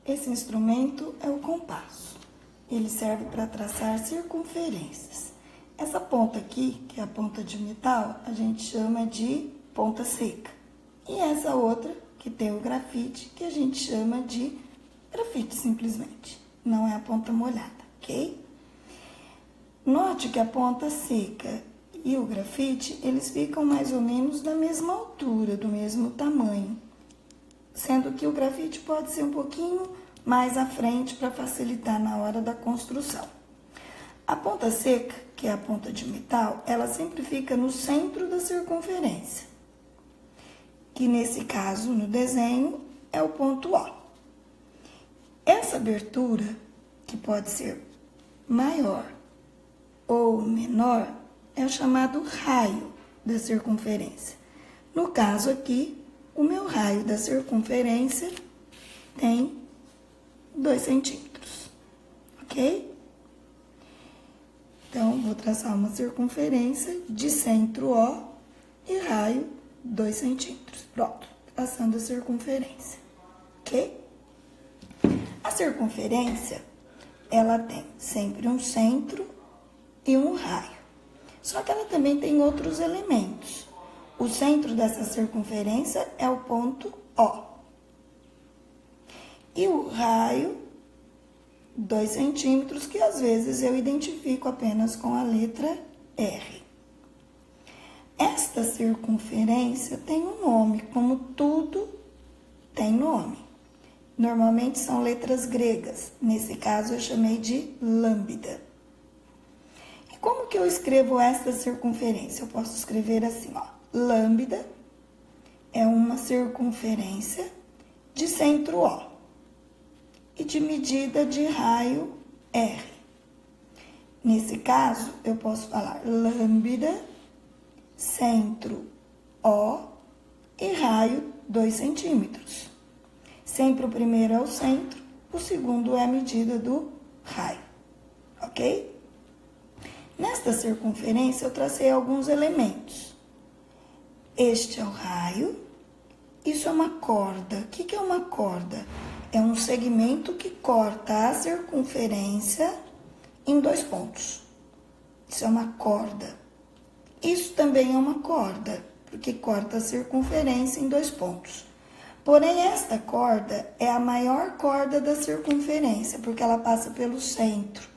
Esse instrumento é o compasso. Ele serve para traçar circunferências. Essa ponta aqui, que é a ponta de metal, a gente chama de ponta seca. E essa outra, que tem o grafite, que a gente chama de grafite simplesmente. Não é a ponta molhada, ok? Note que a ponta seca e o grafite, eles ficam mais ou menos da mesma altura, do mesmo tamanho. Sendo que o grafite pode ser um pouquinho mais à frente para facilitar na hora da construção. A ponta seca, que é a ponta de metal, ela sempre fica no centro da circunferência, que nesse caso, no desenho, é o ponto O. Essa abertura, que pode ser maior ou menor, é o chamado raio da circunferência. No caso aqui, o meu raio da circunferência tem 2 centímetros, ok? Então, vou traçar uma circunferência de centro O e raio 2 centímetros. Pronto, traçando a circunferência, ok? A circunferência, ela tem sempre um centro e um raio. Só que ela também tem outros elementos. O centro dessa circunferência é o ponto O. E o raio, 2 centímetros, que às vezes eu identifico apenas com a letra R. Esta circunferência tem um nome, como tudo tem nome. Normalmente são letras gregas. Nesse caso, eu chamei de lambda. E como que eu escrevo esta circunferência? Eu posso escrever assim, ó. Lambda é uma circunferência de centro O e de medida de raio R. Nesse caso, eu posso falar lambda, centro O e raio 2 centímetros. Sempre o primeiro é o centro, o segundo é a medida do raio, ok? Nesta circunferência, eu tracei alguns elementos. Este é o raio, isso é uma corda. O que é uma corda? É um segmento que corta a circunferência em 2 pontos. Isso é uma corda. Isso também é uma corda, porque corta a circunferência em 2 pontos. Porém, esta corda é a maior corda da circunferência, porque ela passa pelo centro.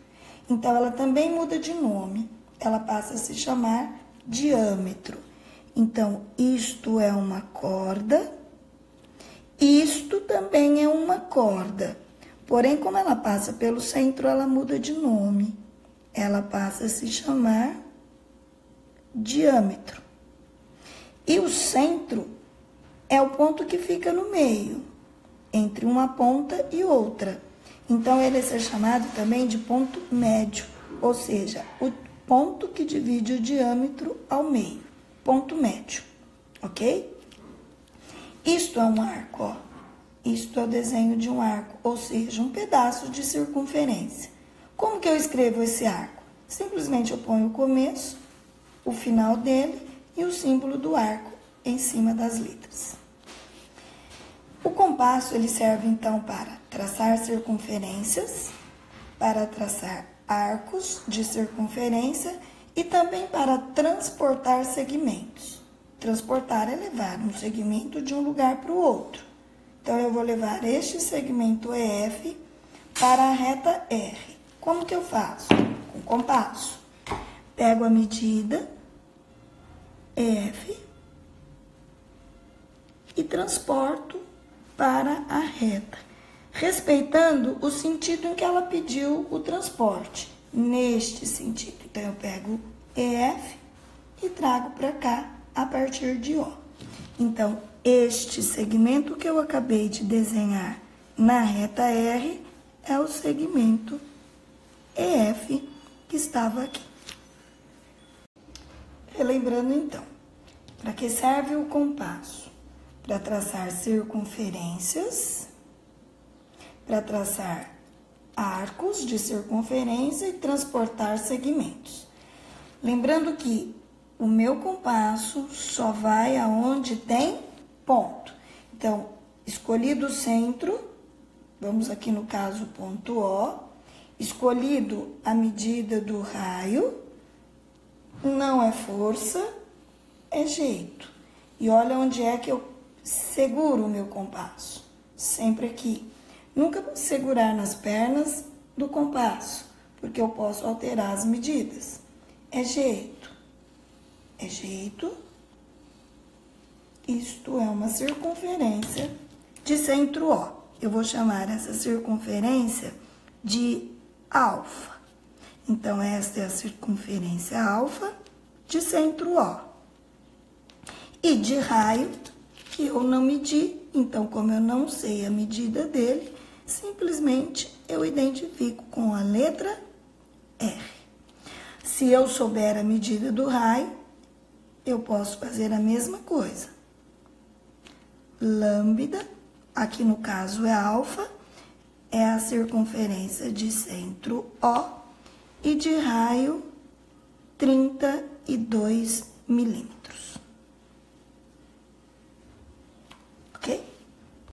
Então, ela também muda de nome. Ela passa a se chamar diâmetro. Então, isto é uma corda, isto também é uma corda. Porém, como ela passa pelo centro, ela muda de nome. Ela passa a se chamar diâmetro. E o centro é o ponto que fica no meio, entre uma ponta e outra. Então, ele é ser chamado também de ponto médio, ou seja, o ponto que divide o diâmetro ao meio, ponto médio, ok? Isto é um arco, ó. Isto é o desenho de um arco, ou seja, um pedaço de circunferência. Como que eu escrevo esse arco? Simplesmente eu ponho o começo, o final dele e o símbolo do arco em cima das letras. O compasso, ele serve então para traçar circunferências, para traçar arcos de circunferência e também para transportar segmentos. Transportar é levar um segmento de um lugar para o outro. Então, eu vou levar este segmento EF para a reta R. Como que eu faço? Com compasso. Pego a medida EF e transporto para a reta, respeitando o sentido em que ela pediu o transporte, neste sentido. Então, eu pego EF e trago para cá a partir de O. Então, este segmento que eu acabei de desenhar na reta R é o segmento EF que estava aqui. Relembrando então, para que serve o compasso? Para traçar circunferências, para traçar arcos de circunferência e transportar segmentos. Lembrando que o meu compasso só vai aonde tem ponto. Então, escolhi do centro, Vamos aqui no caso ponto O, escolhido a medida do raio, não é força, é jeito. E olha onde é que eu seguro o meu compasso, sempre aqui. Nunca vou segurar nas pernas do compasso, porque eu posso alterar as medidas. É jeito. É jeito. Isto é uma circunferência de centro O. Eu vou chamar essa circunferência de alfa. Então, esta é a circunferência alfa de centro O. E de raio, que eu não medi, então, como eu não sei a medida dele, simplesmente eu identifico com a letra R. Se eu souber a medida do raio, eu posso fazer a mesma coisa. Lambda, aqui no caso é alfa, é a circunferência de centro O e de raio 32 milímetros.